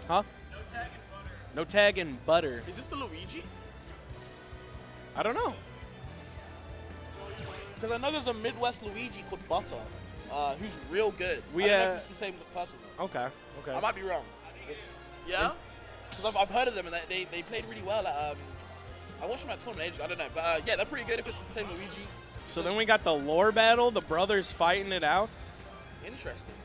Huh? No tag and butter. No tag and butter. Is this the Luigi? I don't know. Because I know there's a Midwest Luigi called Butter, who's real good. We, I don't know if it's the same person. Okay. Okay. I might be wrong. Yeah? Because I've heard of them, and they played really well at, I watched them at Tournament Age, I don't know. But yeah, they're pretty good if it's the same Luigi. So then we got the lore battle, the brothers fighting it out. Interesting.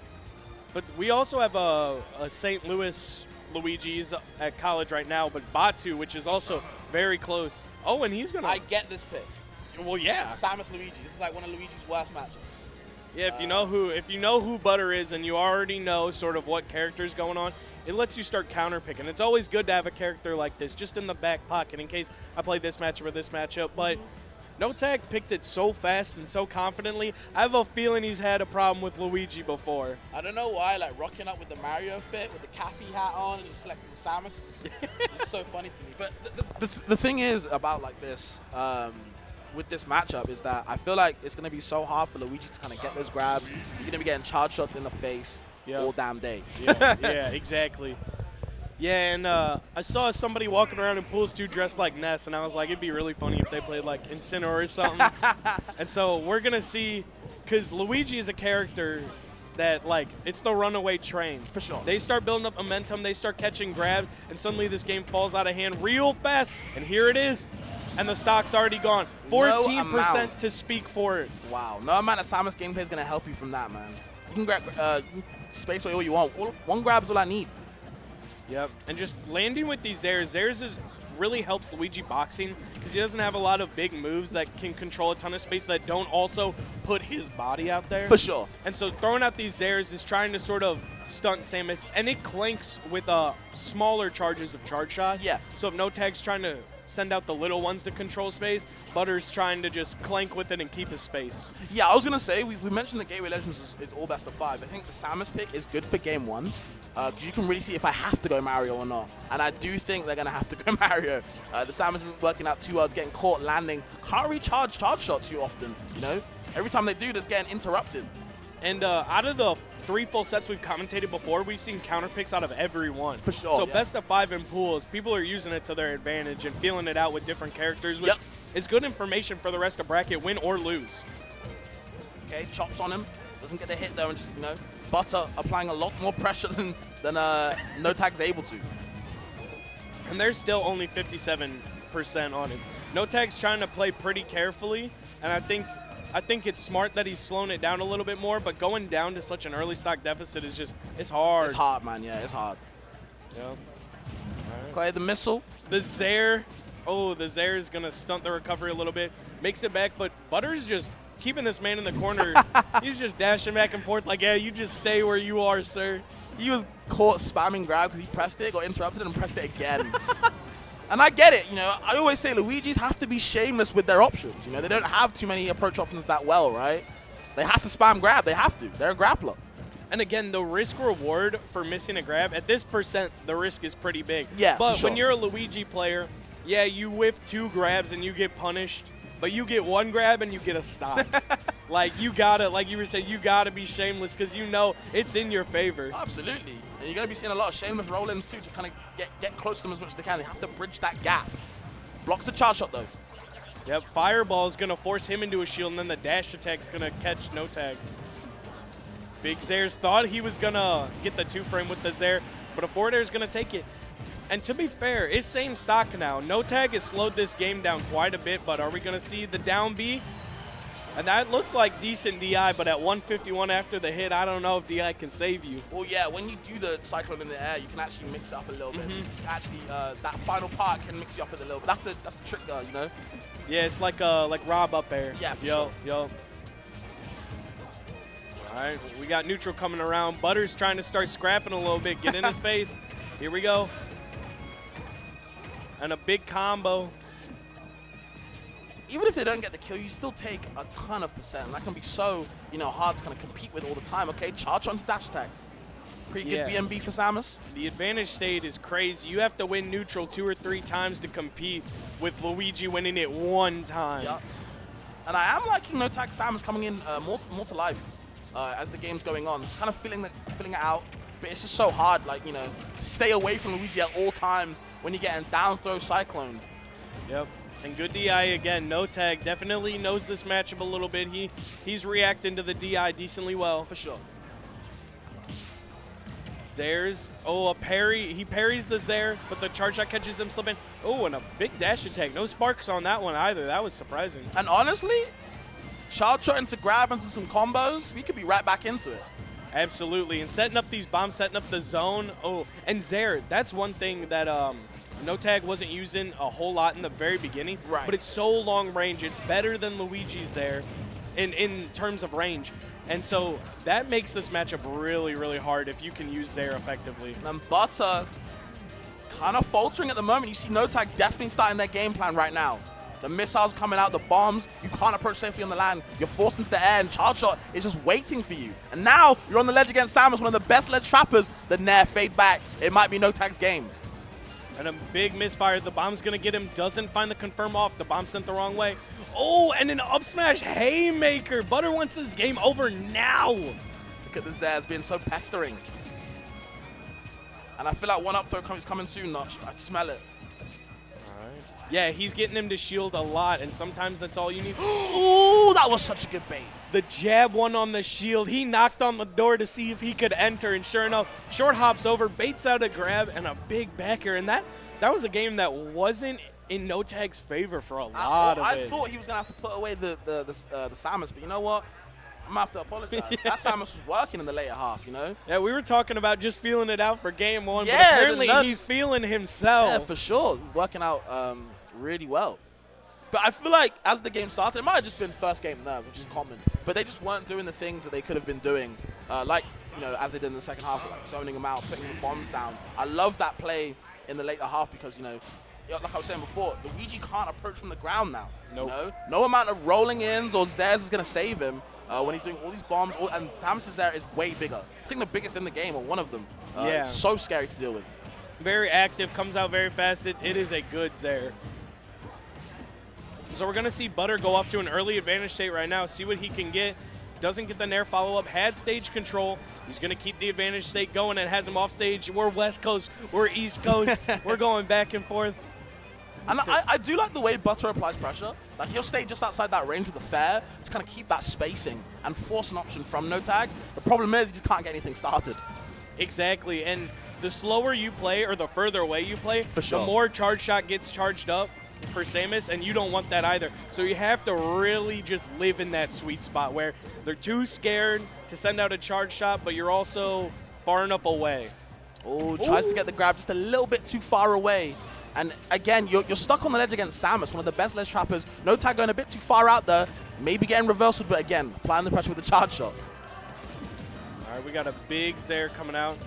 But we also have a St. Louis Luigi's at college right now, but Batu, which is also very close. Oh, and he's going to... I get this pick. Well, yeah. Samus Luigi. This is like one of Luigi's worst matchups. Yeah, if you know who Butter is and you already know sort of what character's going on, it lets you start counterpicking. It's always good to have a character like this just in the back pocket in case I play this matchup or this matchup. But NoTag picked it so fast and so confidently. I have a feeling he's had a problem with Luigi before. I don't know why, like rocking up with the Mario fit, with the cappy hat on, and just selecting Samus is so funny to me. But the thing is about like this, with this matchup is that I feel like it's going to be so hard for Luigi to kind of get those grabs. You're going to be getting charge shots in the face all damn day. Yeah, exactly. Yeah, and I saw somebody walking around in Pools 2 dressed like Ness, and I was like, it'd be really funny if they played like Incineroar or something. And so we're going to see, because Luigi is a character that, like, it's the runaway train. For sure. They start building up momentum, they start catching grabs, and suddenly this game falls out of hand real fast. And here it is, and the stock's already gone. 14% to speak for it. Wow. No amount of Samus gameplay is going to help you from that, man. You can grab space away all you want. One grab is all I need. Yep, and just landing with these Zairs really helps Luigi boxing because he doesn't have a lot of big moves that can control a ton of space that don't also put his body out there. For sure. And so throwing out these Zairs is trying to sort of stunt Samus, and it clanks with smaller charges of charge shots. Yeah. So if NoTag's trying to send out the little ones to control space, Butter's trying to just clank with it and keep his space. Yeah, I was going to say, we mentioned the Gateway Legends is all best of 5. I think the Samus pick is good for game 1. Because you can really see if I have to go Mario or not. And I do think they're going to have to go Mario. The Samus isn't working out too well. It's getting caught landing. Can't recharge charge shot too often, you know? Every time they do, it's getting interrupted. And out of the 3 full sets we've commentated before, we've seen counter picks out of every one. For sure. So best of 5 in pools, people are using it to their advantage and feeling it out with different characters, which is good information for the rest of bracket, win or lose. Okay, chops on him. Doesn't get the hit though, and just, you know, Butter applying a lot more pressure than NoTag's able to. And there's still only 57% on him. NoTag's trying to play pretty carefully, and I think it's smart that he's slowing it down a little bit more, but going down to such an early stock deficit is just, it's hard. It's hard, man, yeah, it's hard. Yeah. Okay, the missile. The Zair, the Zair is going to stunt the recovery a little bit, makes it back, but Butter's just keeping this man in the corner. He's just dashing back and forth like, yeah, you just stay where you are, sir. He was caught spamming grab because he pressed it, got interrupted, and pressed it again. And I get it, you know, I always say Luigi's have to be shameless with their options. You know, they don't have too many approach options that well, right? They have to spam grab, they have to. They're a grappler. And again, the risk reward for missing a grab, at this percent, the risk is pretty big. Yeah, but for sure. When you're a Luigi player, yeah, you whiff 2 grabs and you get punished, but you get 1 grab and you get a stop. Like, you gotta, like you were saying, you gotta be shameless because you know it's in your favor. Absolutely. And you're gonna be seeing a lot of shameless roll-ins too to kind of get close to them as much as they can. They have to bridge that gap. Blocks the charge shot though. Yep, Fireball is gonna force him into a shield, and then the dash attack's gonna catch NoTag. Big Zair's thought he was gonna get the 2-frame with the Zair, but a forward air is gonna take it. And to be fair, it's same stock now. NoTag has slowed this game down quite a bit, but are we going to see the down B? And that looked like decent DI, but at 151 after the hit, I don't know if DI can save you. Well, yeah, when you do the cyclone in the air, you can actually mix it up a little bit. So you can actually, that final part can mix you up a little bit. That's the trick, you know? Yeah, it's like Rob up air. Yeah, for sure. Yo. All right, we got neutral coming around. Butter's trying to start scrapping a little bit, get in his face. Here we go. And a big combo. Even if they don't get the kill, you still take a ton of percent. That can be so, you know, hard to kind of compete with all the time. Okay, charge onto dash attack. Pretty good BNB for Samus. The advantage state is crazy. You have to win neutral 2 or 3 times to compete with Luigi winning it 1 time. Yep. And I am liking NoTag Samus coming in more to life as the game's going on. Kind of filling it out, but it's just so hard, like, you know, to stay away from Luigi at all times when you're getting down throw cycloned. Yep. And good DI again. NoTag definitely knows this matchup a little bit. He's reacting to the DI decently well. For sure. Zare's, oh, a parry. He parries the Zare, but the charge shot catches him slipping. Oh, and a big dash attack. No sparks on that one either. That was surprising. And honestly, Child shot into grab into some combos, we could be right back into it. Absolutely. And setting up these bombs, setting up the zone. Oh, and Zare, that's one thing that NoTag wasn't using a whole lot in the very beginning. Right. But it's so long range. It's better than Luigi's Zare in terms of range. And so that makes this matchup really, really hard if you can use Zare effectively. And Butter kind of faltering at the moment. You see NoTag definitely starting their game plan right now. The missiles coming out, the bombs, you can't approach safely on the land. You're forced into the air, and Child Shot is just waiting for you. And now you're on the ledge against Samus, one of the best ledge trappers. The Nair fade back. It might be NoTag's game. And a big misfire. The bomb's going to get him. Doesn't find the confirm off. The bomb sent the wrong way. Oh, and an up smash haymaker. Butter wants this game over now. Look at the Zares being so pestering. And I feel like one up throw is coming soon, Notch. I smell it. Yeah, he's getting him to shield a lot, and sometimes that's all you need. Ooh, that was such a good bait. The jab one on the shield. He knocked on the door to see if he could enter, and sure enough, short hops over, baits out a grab, and a big backer. And that was a game that wasn't in NoTag's favor for a lot of it. I thought he was going to have to put away the Samus, but you know what? I'm going to have to apologize. That Samus was working in the later half, you know? Yeah, we were talking about just feeling it out for game one, yeah, but apparently he's feeling himself. Yeah, for sure. Working out really well. But I feel like as the game started, it might have just been first game nerves, which is common. But they just weren't doing the things that they could have been doing, like, you know, as they did in the second half, like zoning them out, putting the bombs down. I love that play in the later half because, you know, like I was saying before, Luigi can't approach from the ground now. Nope. You know? No amount of rolling ins or Zares is going to save him when he's doing all these bombs. And Samus' Zare is way bigger. I think the biggest in the game, or one of them. Yeah. It's so scary to deal with. Very active, comes out very fast. It is a good Zare. So we're going to see Butter go off to an early advantage state right now, see what he can get. Doesn't get the Nair follow-up, had stage control. He's going to keep the advantage state going and has him off stage. We're West Coast, we're East Coast. We're going back and forth. And I do like the way Butter applies pressure. Like, he'll stay just outside that range with the fair to kind of keep that spacing and force an option from NoTag. The problem is he just can't get anything started. Exactly, and the slower you play or the further away you play, For sure. the more charge shot gets charged up for Samus, and you don't want that either. So you have to really just live in that sweet spot where they're too scared to send out a charge shot, but you're also far enough away. Oh, tries to get the grab just a little bit too far away. And again, you're stuck on the ledge against Samus, one of the best ledge trappers. NoTag going a bit too far out there, maybe getting reversal, but again, applying the pressure with the charge shot. All right, we got a big Zare coming out.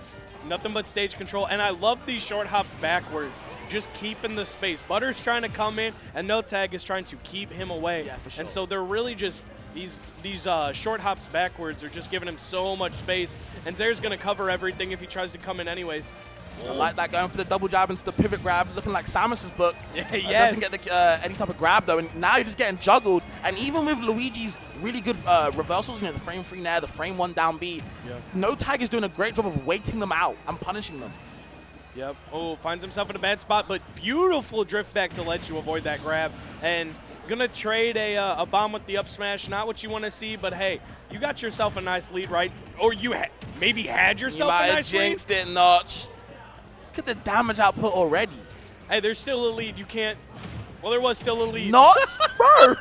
Nothing but stage control, and I love these short hops backwards, just keeping the space. Butter's trying to come in, and NoTag is trying to keep him away. Yeah, for sure. And so they're really just, these short hops backwards are just giving him so much space, and Zare's going to cover everything if he tries to come in anyways. I like that, going for the double jab into the pivot grab, looking like Samus's book. Yes. Doesn't get any type of grab, though, and now you're just getting juggled. And even with Luigi's really good reversals, you know, the frame 3 Nair, the frame 1 down B, NoTag is doing a great job of waiting them out and punishing them. Yep. Oh, finds himself in a bad spot, but beautiful drift back to let you avoid that grab. And gonna trade a bomb with the up smash. Not what you want to see, but hey, you got yourself a nice lead, right? Or you maybe had yourself a nice lead. You might have jinxed it, Notch. Look at the damage output already. Hey, there's still a lead. You can't. Well, there was still a lead. Notch, bro.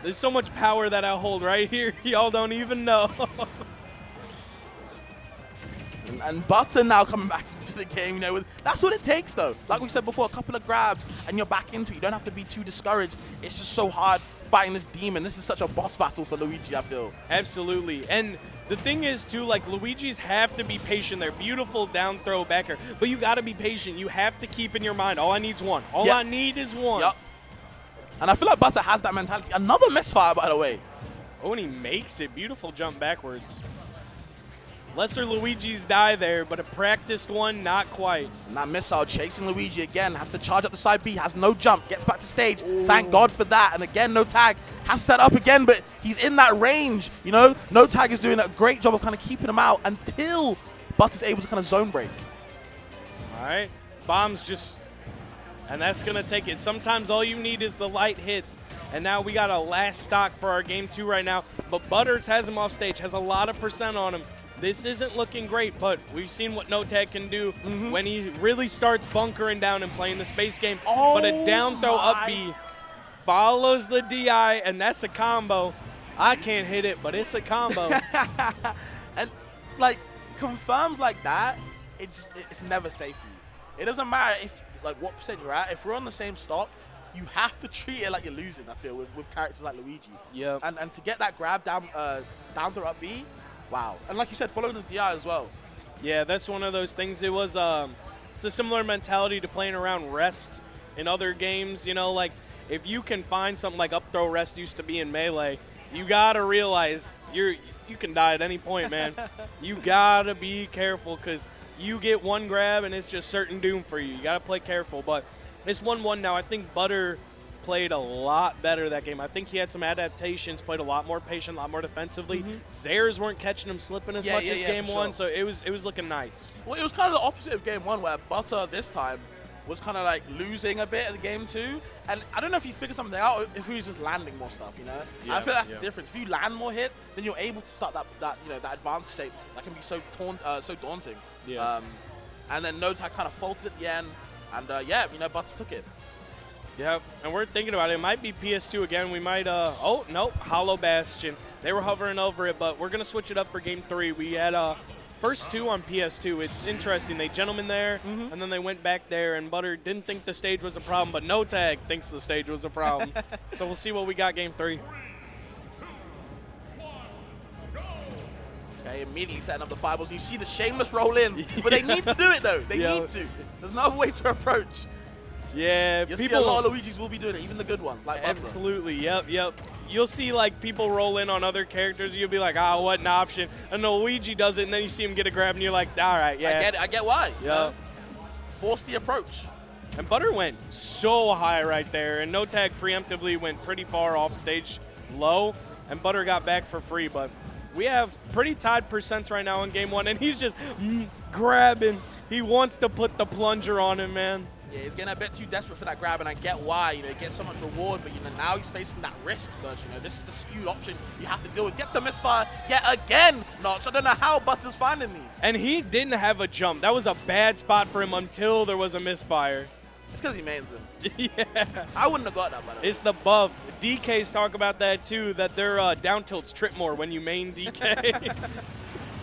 There's so much power that I hold right here. Y'all don't even know. And Butter now coming back into the game, you know, that's what it takes, though. Like we said before, a couple of grabs and you're back into it. You don't have to be too discouraged. It's just so hard fighting this demon. This is such a boss battle for Luigi, I feel. Absolutely. And the thing is, too, like, Luigi's have to be patient. They're beautiful down throw backer, but you got to be patient. You have to keep in your mind, all I need is one. All I need is one. Yep. And I feel like Butter has that mentality. Another misfire, by the way. Oh, and he makes it. Beautiful jump backwards. Lesser Luigi's die there, but a practiced one, not quite. And that missile chasing Luigi again, has to charge up the side B, has no jump, gets back to stage. Ooh. Thank God for that. And again, NoTag has set up again, but he's in that range. You know, NoTag is doing a great job of kind of keeping him out until Butter's able to kind of zone break. All right. Bombs just, and that's going to take it. Sometimes all you need is the light hits. And now we got a last stock for our game 2 right now. But Butters has him off stage, has a lot of percent on him. This isn't looking great, but we've seen what NoTag can do when he really starts bunkering down and playing the space game. Oh, but a down throw up B follows the DI, and that's a combo. I can't hit it, but it's a combo. And like confirms like that, it's never safe for you. It doesn't matter if like what percent you're at. If we're on the same stock, you have to treat it like you're losing. I feel with characters like Luigi. Yeah. And to get that grab down throw up B, wow. And like you said, following the DI as well. Yeah, that's one of those things. It was it's a similar mentality to playing around rest in other games. You know, like if you can find something like up throw rest used to be in Melee, you gotta realize you can die at any point, man. You gotta be careful because you get one grab and it's just certain doom for you. You gotta play careful. But it's 1-1 now. I think Butter played a lot better that game. I think he had some adaptations, played a lot more patient, a lot more defensively. Zares weren't catching him slipping as much as game 1, so it was looking nice. Well, it was kind of the opposite of game 1, where Butter this time was kind of like losing a bit at game 2, and I don't know if he figured something out, if he was just landing more stuff, you know. Yeah, I feel that's the difference. If you land more hits, then you're able to start that advanced state that can be so daunting. Yeah. And then NoTag kind of faltered at the end, and Butter took it. Yep, and we're thinking about it. It might be PS2 again. We might, oh, nope, Hollow Bastion. They were hovering over it, but we're going to switch it up for game 3. We had first 2 on PS2. It's interesting. They gentlemen there, and then they went back there, and Butter didn't think the stage was a problem, but NoTag thinks the stage was a problem. So we'll see what we got game 3. Okay, immediately setting up the fireballs. You see the shameless roll in, but they need to do it, though. They need to. There's no other way to approach. Yeah, You'll see a lot of Luigis will be doing it, even the good ones, like Butter. Absolutely, yep. You'll see like people roll in on other characters, you'll be like, what an option. And Luigi does it, and then you see him get a grab, and you're like, all right, yeah. I get why. Yeah. Force the approach. And Butter went so high right there, and NoTag preemptively went pretty far off stage low, and Butter got back for free. But we have pretty tied percents right now in game 1, and he's just grabbing. He wants to put the plunger on him, man. Yeah, he's getting a bit too desperate for that grab, and I get why. You know, he gets so much reward, but now he's facing that risk first. This is the skewed option you have to deal with. Gets the misfire yet again. Notch. I don't know how Butter's finding these. And he didn't have a jump. That was a bad spot for him until there was a misfire. It's because he mains him. Yeah. I wouldn't have got that, by the way. It's the buff. DKs talk about that too, that their down tilts trip more when you main DK.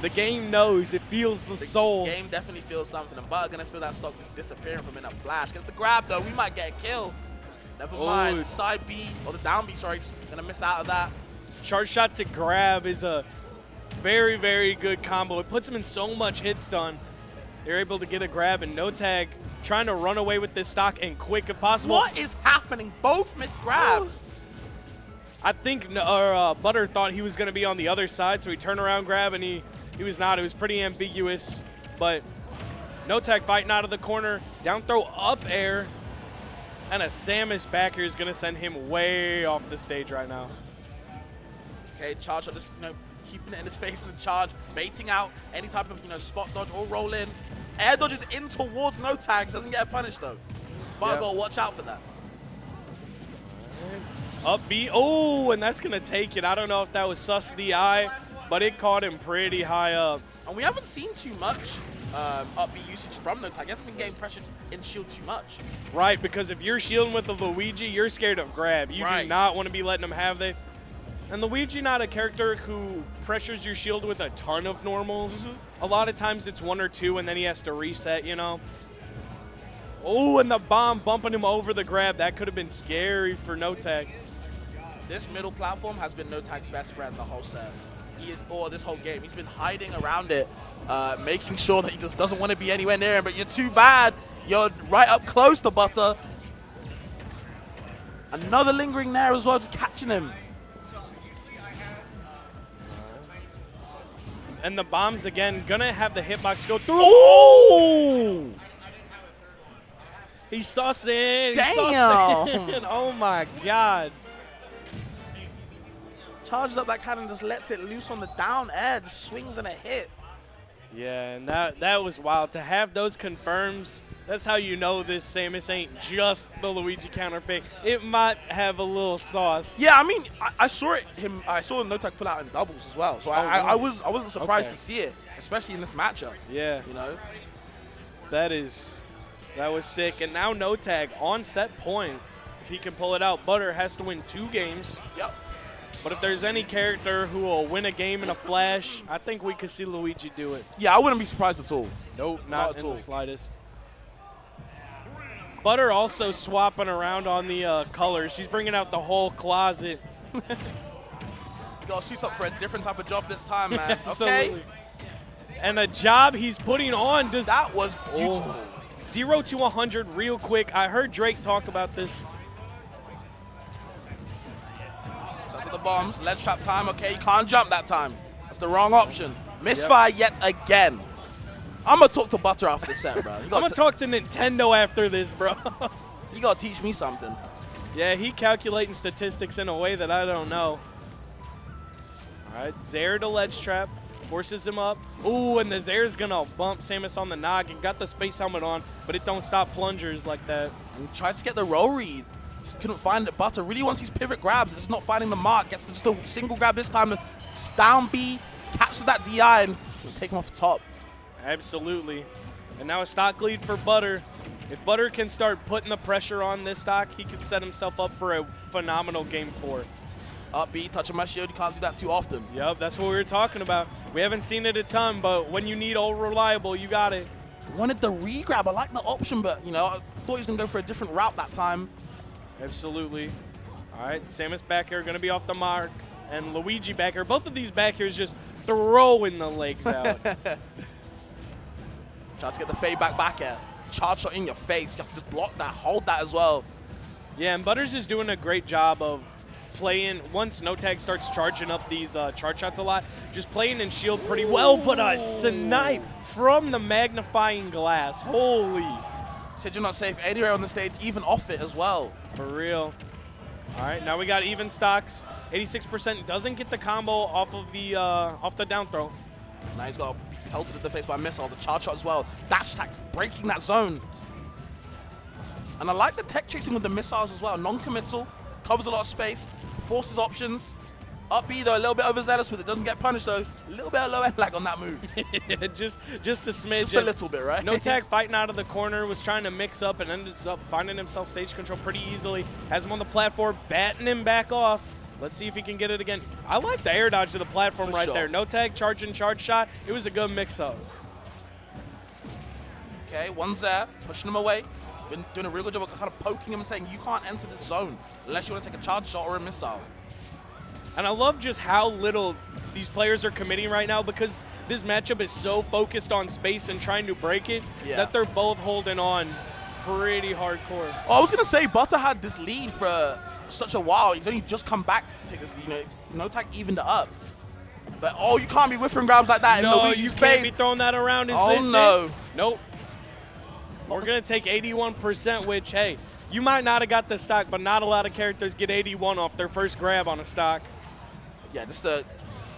The game knows. It feels the soul. The game definitely feels something. And Butter going to feel that stock just disappearing from in a flash. Gets the grab, though. We might get a kill. Never mind. Side B, or the down B, sorry. Just going to miss out of that. Charge shot to grab is a very, very good combo. It puts him in so much hit stun. They're able to get a grab, and NoTag trying to run away with this stock and quick if possible. What is happening? Both missed grabs. I think Butter thought he was going to be on the other side, so he turned around grab, and he was not. It was pretty ambiguous, but NoTag fighting out of the corner. Down throw up air, and a Samus backer is going to send him way off the stage right now. Okay, charge shot, just keeping it in his face in the charge, baiting out any type of spot dodge or roll in. Air dodges in towards NoTag, doesn't get punished though. But gotta watch out for that. Up B, oh, and that's gonna take it. I don't know if that was sus DI, but it caught him pretty high up. And we haven't seen too much up B usage from NoTag. He hasn't been getting pressured in shield too much. Right, because if you're shielding with a Luigi, you're scared of grab. You do not want to be letting him have that. And Luigi not a character who pressures your shield with a ton of normals. A lot of times it's 1 or 2, and then he has to reset, Oh, and the bomb bumping him over the grab. That could have been scary for NoTag. This middle platform has been NoTag's best friend the whole set. This whole game. He's been hiding around it, making sure that he just doesn't want to be anywhere near him, but you're too bad. You're right up close to Butter. Another lingering there as well, just catching him. And the bombs again, gonna have the hitbox go through. Ooh! He's sussing. Damn! Oh my God. Charges up that cannon, just lets it loose on the down air, just swings and a hit. Yeah, and that was wild. To have those confirms, that's how you know this Samus ain't just the Luigi counter pick. It might have a little sauce. Yeah, I mean, I saw it. I saw NoTag pull out in doubles as well. So I wasn't surprised to see it, especially in this matchup. Yeah, you know, that was sick. And now NoTag on set point. If he can pull it out, Butter has to win 2 games. Yep. But if there's any character who will win a game in a flash, I think we could see Luigi do it. Yeah, I wouldn't be surprised at all. Nope, not in the slightest. Butter also swapping around on the colors. She's bringing out the whole closet. You gotta suit up for a different type of job this time, man. Absolutely. Okay. And a job he's putting on. That was beautiful. 0 to 100 real quick. I heard Drake talk about this. So to the bombs, ledge trap time. Okay, you can't jump that time. That's the wrong option. Misfire yet again. I'm gonna talk to Butter after the set, bro. I'm gonna talk to Nintendo after this, bro. You gotta teach me something. Yeah, he calculating statistics in a way that I don't know. All right, Zaire to ledge trap, forces him up. Ooh, and the Zaire's gonna bump Samus on the noggin. Got the space helmet on, but it don't stop plungers like that. And tried to get the roll read. Just couldn't find it. Butter really wants these pivot grabs. It's not finding the mark. Gets just a single grab this time. Down B, catches that DI and take him off the top. Absolutely. And now a stock lead for Butter. If Butter can start putting the pressure on this stock, he could set himself up for a phenomenal game 4. Up B, touching my shield. You can't do that too often. Yep, that's what we were talking about. We haven't seen it a ton, but when you need all reliable, you got it. Wanted the re-grab. I like the option, but, you know, I thought he was going to go for a different route that time. Absolutely. All right, Samus back here going to be off the mark, and Luigi back here. Both of these back here is just throwing the legs out. Tries to get the fade back air. Charge shot in your face. You have to just block that, hold that as well. Yeah, and Butters is doing a great job of playing, once NoTag starts charging up these charge shots a lot, just playing in shield pretty well, but a snipe from the magnifying glass. Holy. Said you're not safe anywhere on the stage, even off it as well. For real. All right, now we got even stocks. 86% doesn't get the combo off of the down throw. Now he's got pelted in the face by a missile, the charge shot as well. Dash attack breaking that zone. And I like the tech chasing with the missiles as well. Non-committal, covers a lot of space, forces options. Up B though, a little bit overzealous with it, doesn't get punished though. A little bit of low end lag on that move. just a smidge. Just a little bit, right? NoTag fighting out of the corner, was trying to mix up and ended up finding himself stage control pretty easily. Has him on the platform, batting him back off. Let's see if he can get it again. I like the air dodge to the platform right there. NoTag, charging, charge shot. It was a good mix-up. Okay, one's there, pushing him away. Been doing a real good job of kind of poking him and saying, you can't enter this zone unless you want to take a charge shot or a missile. And I love just how little these players are committing right now, because this matchup is so focused on space and trying to break it that they're both holding on pretty hardcore. Oh, I was going to say, Butter had this lead for such a while. He's only just come back to take this lead. You know, NoTag evened it up. But, oh, you can't be whiffing grabs like that in Luigi's face. No, you can't be throwing that around. Oh, no. Nope. We're going to take 81%, which, hey, you might not have got the stock, but not a lot of characters get 81 off their first grab on a stock. Yeah, just the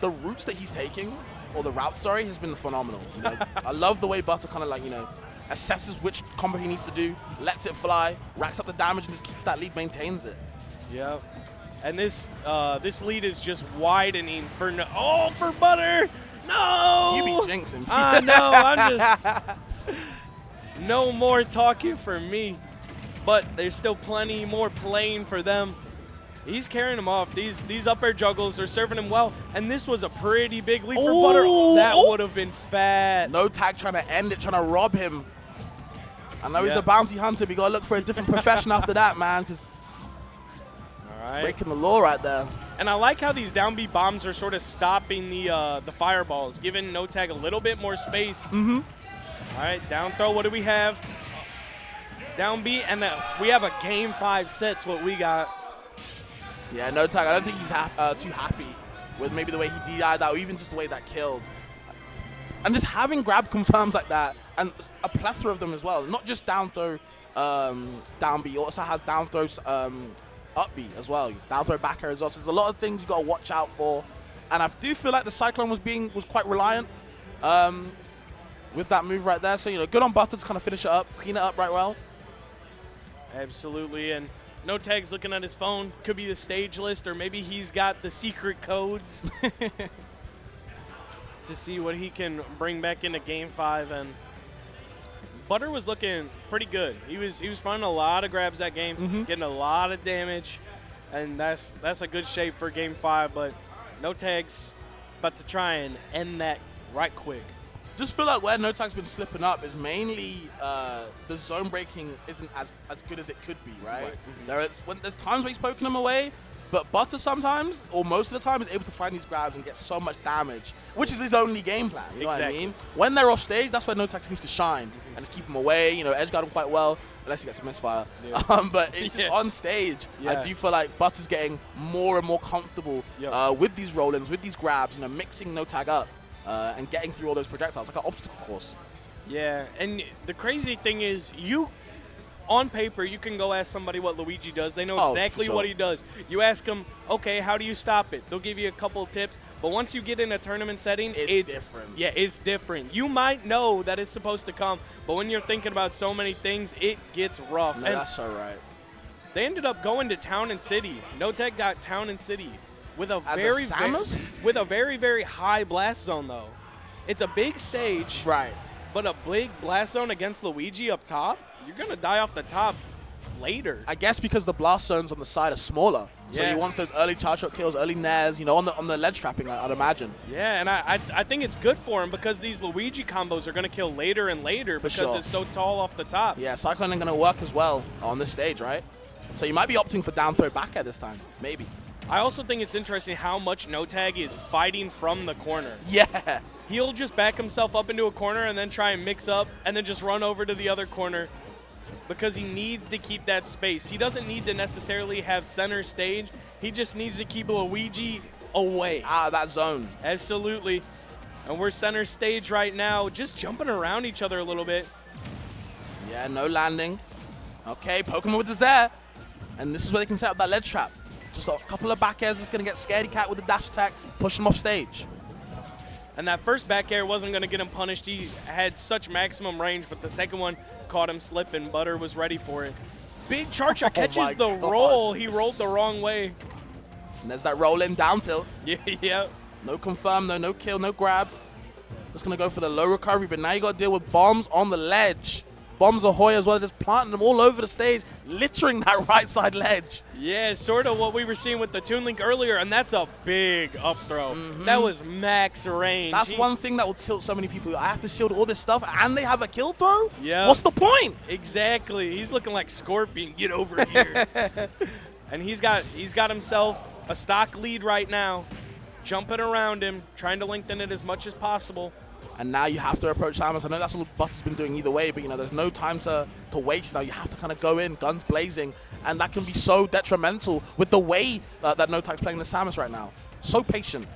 routes that he's taking, or the route, sorry, has been phenomenal. You know? I love the way Butter kind of like, you know, assesses which combo he needs to do, lets it fly, racks up the damage, and just keeps that lead, maintains it. Yeah. And this lead is just widening for for Butter. No. You be jinxing. No, I'm just no more talking for me. But there's still plenty more playing for them. He's carrying them off. These up air juggles are serving him well. And this was a pretty big lead for Butter. That would have been fat. NoTag trying to end it, trying to rob him. I know he's a bounty hunter, but you got to look for a different profession after that, man. Just breaking the law right there. And I like how these down B bombs are sort of stopping the fireballs, giving NoTag a little bit more space. Mm-hmm. All right, down throw. What do we have? Down B, and we have a game 5 sets. What we got? Yeah, NoTag. I don't think he's too happy with maybe the way he DI'd that, or even just the way that killed. And just having grab confirms like that, and a plethora of them as well. Not just down throw, down B. Also has down throws. Up B as well, down throw back air as well. So there's a lot of things you got to watch out for, and I do feel like the Cyclone was quite reliant. with that move right there. So, you know, good on Butter to kind of finish it up, clean it up right well. Absolutely, and NoTag's looking at his phone. Could be the stage list, or maybe he's got the secret codes to see what he can bring back into Game 5. And Butter was looking pretty good. He was finding a lot of grabs that game, getting a lot of damage, and that's a good shape for Game 5. But NoTag's about to try and end that right quick. Just feel like where NoTag's been slipping up is mainly the zone breaking isn't as good as it could be, right? There's times where he's poking them away, but Butter sometimes, or most of the time, is able to find these grabs and get so much damage, which is his only game plan, you know what I mean? When they're off stage, that's where NoTag seems to shine and just keep them away, you know, edge guard them quite well, unless he gets a misfire. Yeah. But it's just on stage, I do feel like Butter's getting more and more comfortable with these roll-ins, with these grabs, you know, mixing NoTag up. And getting through all those projectiles, like an obstacle course. Yeah, and the crazy thing is, on paper, you can go ask somebody what Luigi does. They know exactly what he does. You ask them, okay, how do you stop it? They'll give you a couple tips. But once you get in a tournament setting, it's different. Yeah, it's different. You might know that it's supposed to come, but when you're thinking about so many things, it gets rough. No, that's so right. They ended up going to Town and City. NoTag got Town and City. With a very, very high blast zone, though. It's a big stage. Right. But a big blast zone against Luigi up top, you're going to die off the top later. I guess because the blast zones on the side are smaller. So he wants those early charge shot kills, early nairs, you know, on the ledge trapping, I'd imagine. Yeah, and I think it's good for him because these Luigi combos are going to kill later and later because it's so tall off the top. Yeah, cycloning going to work as well on this stage, right? So you might be opting for down throw back air this time, maybe. I also think it's interesting how much NoTag is fighting from the corner. Yeah. He'll just back himself up into a corner and then try and mix up and then just run over to the other corner because he needs to keep that space. He doesn't need to necessarily have center stage. He just needs to keep Luigi away. Out of that zone. Absolutely. And we're center stage right now, just jumping around each other a little bit. Yeah, no landing. Okay, Pokemon with the Zair. And this is where they can set up that ledge trap. Just a couple of back airs just going to get Scaredy Cat with the dash attack, push him off stage. And that first back air wasn't going to get him punished. He had such maximum range, but the second one caught him slipping. Butter was ready for it. Big charge shot catches the roll. He rolled the wrong way. And there's that roll in down tilt. Yeah. No confirm, no kill, no grab. Just going to go for the low recovery, but now you got to deal with bombs on the ledge. Bombs Ahoy as well, just planting them all over the stage, littering that right side ledge. Yeah, sort of what we were seeing with the Toon Link earlier, and that's a big up throw. That was max range. That's one thing that will tilt so many people. I have to shield all this stuff, and they have a kill throw? Yeah. What's the point? Exactly. He's looking like Scorpion. Get over here. And he's got himself a stock lead right now, jumping around him, trying to lengthen it as much as possible. And now you have to approach Samus. I know that's what Butter's been doing either way, but you know, there's no time to waste now. You have to kind of go in, guns blazing, and that can be so detrimental with the way that NoTag's playing the Samus right now. So patient.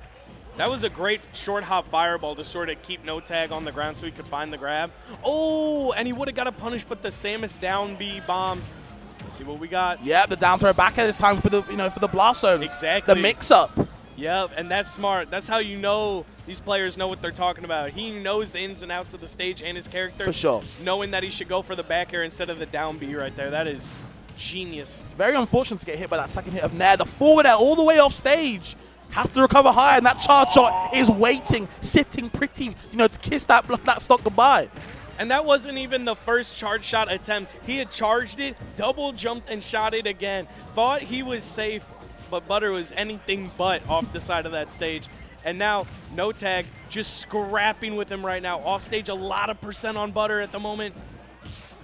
That was a great short hop fireball to sort of keep NoTag on the ground so he could find the grab. Oh, and he would have got a punish, but the Samus down B bombs. Let's see what we got. Yeah, the down throw back at this time for the for the blast zones. Exactly. The mix up. Yep, and that's smart. That's how you know these players know what they're talking about. He knows the ins and outs of the stage and his character. For sure. Knowing that he should go for the back air instead of the down B right there. That is genius. Very unfortunate to get hit by that second hit of Nair. The forward air all the way off stage. Have to recover high, and that charge shot is waiting, sitting pretty, to kiss that stock goodbye. And that wasn't even the first charge shot attempt. He had charged it, double jumped, and shot it again. Thought he was safe, but Butter was anything but off the side of that stage. And now NoTag just scrapping with him right now. Off stage, a lot of percent on Butter at the moment.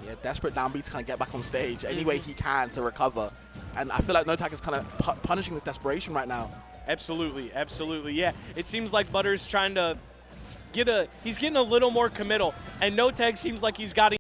Yeah, desperate downbeat to kind of get back on stage any way he can to recover. And I feel like NoTag is kind of punishing this desperation right now. Absolutely, absolutely, yeah. It seems like Butter's trying to he's getting a little more committal. And NoTag seems like he's got